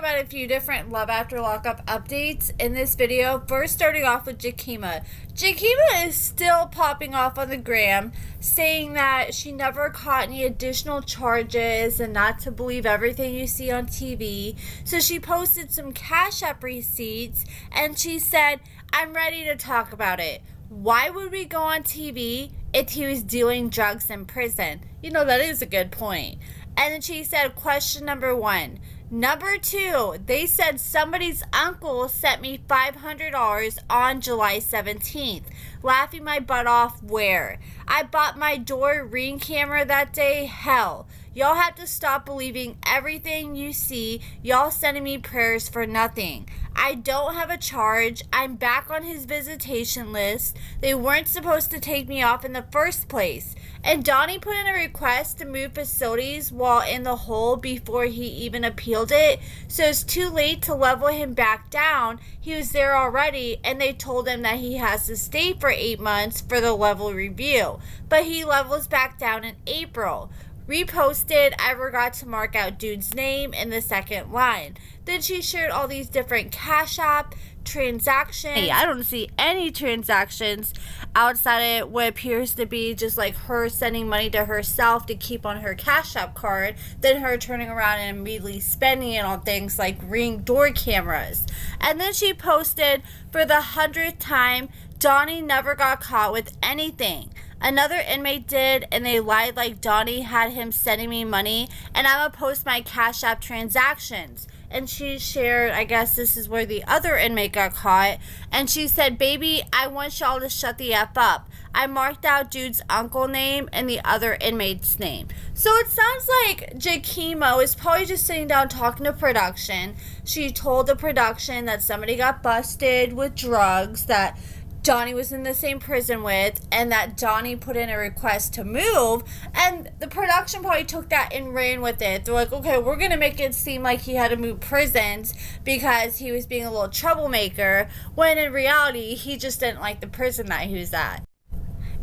about a few different Love After Lockup updates in this video. First, starting off with Jakeema. Jakeema is still popping off on the gram, saying that she never caught any additional charges and not to believe everything you see on TV. So she posted some CASHAPP receipts and she said, "I'm ready to talk about it. Why would we go on TV if he was doing drugs in prison?" You know, that is a good point. And then she said, question number 1. Number 2, they said somebody's uncle sent me $500 on July 17th. Laughing my butt off where? I bought my Door Ring camera that day? Hell. Y'all have to stop believing everything you see. Y'all sending me prayers for nothing. I don't have a charge. I'm back on his visitation list. They weren't supposed to take me off in the first place. And Donnie put in a request to move facilities while in the hole before he even appealed it. So it's too late to level him back down. He was there already and they told him that he has to stay for 8 months for the level review. But he levels back down in April. Reposted, I forgot to mark out dude's name in the second line. Then she shared all these different CASHAPP transactions. Hey, I don't see any transactions outside of what appears to be just like her sending money to herself to keep on her CASHAPP card, then her turning around and immediately spending it on things like Ring door cameras. And then she posted, for the 100th time, Donnie never got caught with anything. Another inmate did, and they lied like Donnie had him sending me money, and I'm gonna post my CASHAPP transactions. And she shared, I guess this is where the other inmate got caught, and she said, "Baby, I want y'all to shut the F up." I marked out dude's uncle name and the other inmate's name. So it sounds like Jakeema was probably just sitting down talking to production. She told the production that somebody got busted with drugs, that Donnie was in the same prison with, and that Donnie put in a request to move, and the production probably took that and ran with it. They're like, okay, we're gonna make it seem like he had to move prisons because he was being a little troublemaker, when in reality he just didn't like the prison that he was at.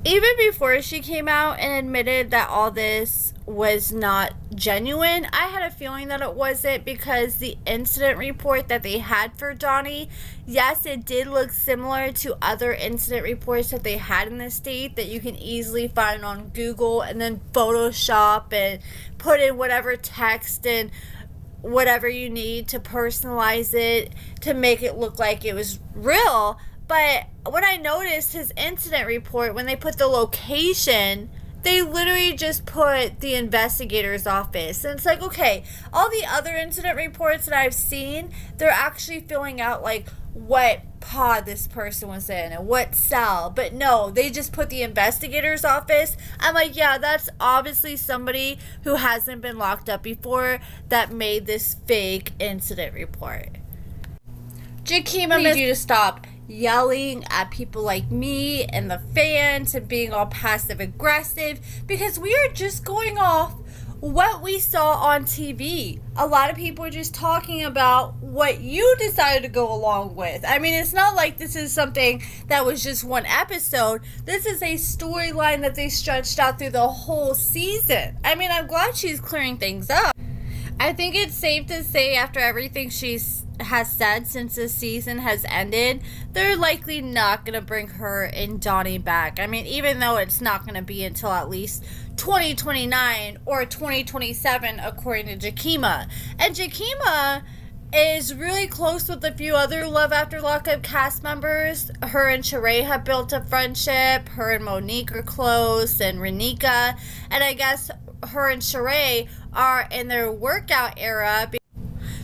Even before she came out and admitted that all this was not genuine, I had a feeling that it wasn't, because the incident report that they had for Donnie, yes, it did look similar to other incident reports that they had in the state that you can easily find on Google and then Photoshop and put in whatever text and whatever you need to personalize it to make it look like it was real. But when I noticed his incident report, when they put the location, they literally just put the investigator's office. And it's like, okay, all the other incident reports that I've seen, they're actually filling out like what pod this person was in and what cell. But no, they just put the investigator's office. I'm like, yeah, that's obviously somebody who hasn't been locked up before that made this fake incident report. Jakeema, I need you to stop yelling at people like me and the fans and being all passive aggressive, because we are just going off what we saw on TV. A lot of people are just talking about what you decided to go along with. I mean, it's not like this is something that was just one episode. This is a storyline that they stretched out through the whole season. I mean, I'm glad she's clearing things up. I think it's safe to say, after everything has said since the season has ended, they're likely not going to bring her and Donnie back. I mean, even though it's not going to be until at least 2029 or 2027, according to Jakeema. And Jakeema is really close with a few other Love After Lockup cast members. Her and Sharae have built a friendship. Her and Monique are close, and Renika. And I guess her and Sharae are in their workout era.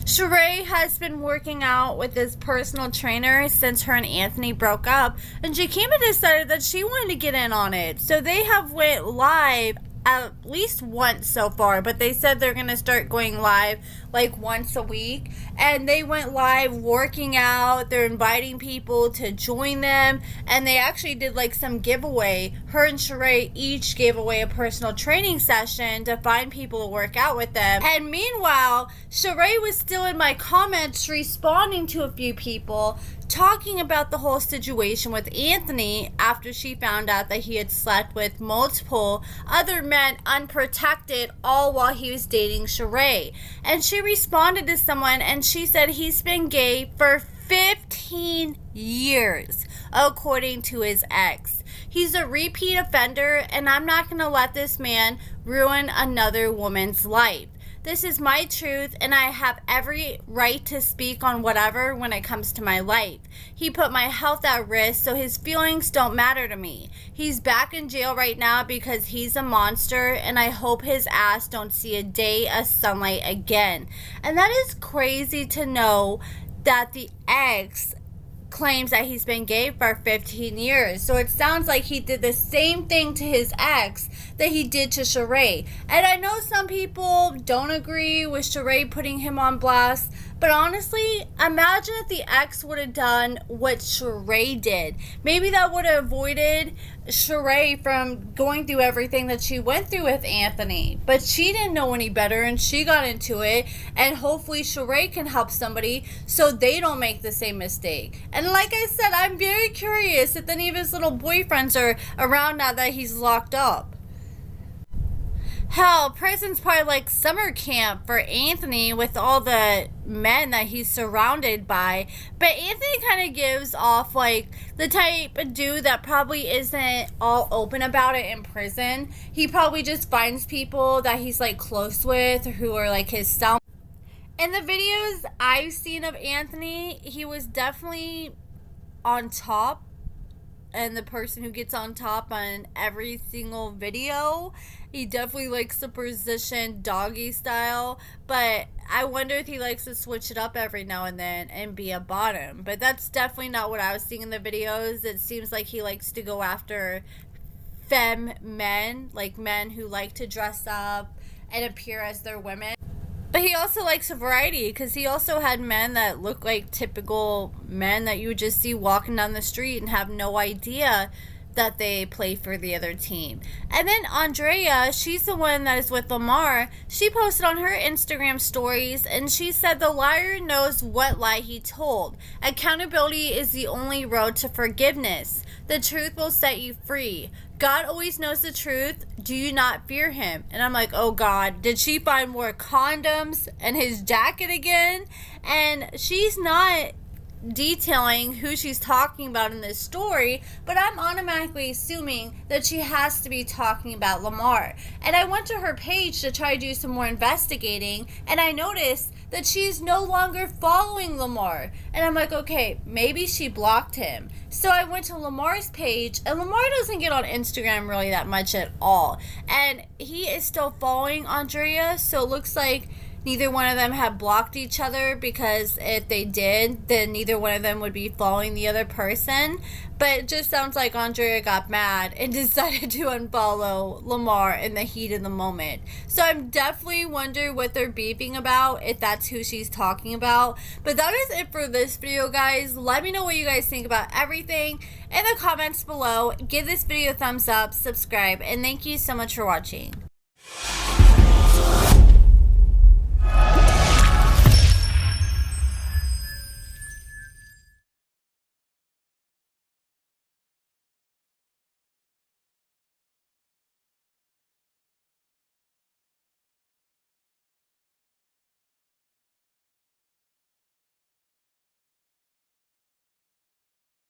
Sharae has been working out with this personal trainer since her and Anthony broke up, and Jakeema decided that she wanted to get in on it. So they have went live at least once so far, but they said they're gonna start going live like once a week, and they went live working out. They're inviting people to join them, and they actually did like some giveaway. Her and Sharae each gave away a personal training session to find people to work out with them. And meanwhile, Sharae was still in my comments responding to a few people talking about the whole situation with Anthony after she found out that he had slept with multiple other men unprotected, all while he was dating Sharae. And she responded to someone and she said he's been gay for 15 years, according to his ex. He's a repeat offender, and I'm not going to let this man ruin another woman's life. This is my truth, and I have every right to speak on whatever when it comes to my life. He put my health at risk, so his feelings don't matter to me. He's back in jail right now because he's a monster, and I hope his ass don't see a day of sunlight again. And that is crazy to know that the ex claims that he's been gay for 15 years. So it sounds like he did the same thing to his ex that he did to Sharae. And I know some people don't agree with Sharae putting him on blast, but honestly, imagine if the ex would have done what Sharae did. Maybe that would have avoided Sharae from going through everything that she went through with Anthony. But she didn't know any better and she got into it. And hopefully Sharae can help somebody so they don't make the same mistake. And like I said, I'm very curious if any of his little boyfriends are around now that he's locked up. Hell, prison's probably like summer camp for Anthony with all the men that he's surrounded by. But Anthony kind of gives off like the type of dude that probably isn't all open about it in prison. He probably just finds people that he's like close with or who are like his style. In the videos I've seen of Anthony, he was definitely on top. And the person who gets on top on every single video. He definitely likes the position doggy style, but I wonder if he likes to switch it up every now and then and be a bottom. But that's definitely not what I was seeing in the videos. It seems like he likes to go after femme men, like men who like to dress up and appear as their women. But he also likes a variety because he also had men that look like typical men that you would just see walking down the street and have no idea that they play for the other team. And then Andrea, she's the one that is with Lamar. She posted on her Instagram stories and she said the liar knows what lie he told. Accountability is the only road to forgiveness. The truth will set you free. God always knows the truth. Do you not fear him? And I'm like, oh God, did she find more condoms and his jacket again? And she's not detailing who she's talking about in this story, but I'm automatically assuming that she has to be talking about Lamar. And I went to her page to try to do some more investigating, and I noticed that she's no longer following Lamar. And I'm like, okay, maybe she blocked him. So I went to Lamar's page, and Lamar doesn't get on Instagram really that much at all. And he is still following Andrea, so it looks like neither one of them have blocked each other, because if they did, then neither one of them would be following the other person. But it just sounds like Andrea got mad and decided to unfollow Lamar in the heat of the moment. So I'm definitely wondering what they're beefing about, if that's who she's talking about. But that is it for this video, guys. Let me know what you guys think about everything in the comments below. Give this video a thumbs up, subscribe, and thank you so much for watching.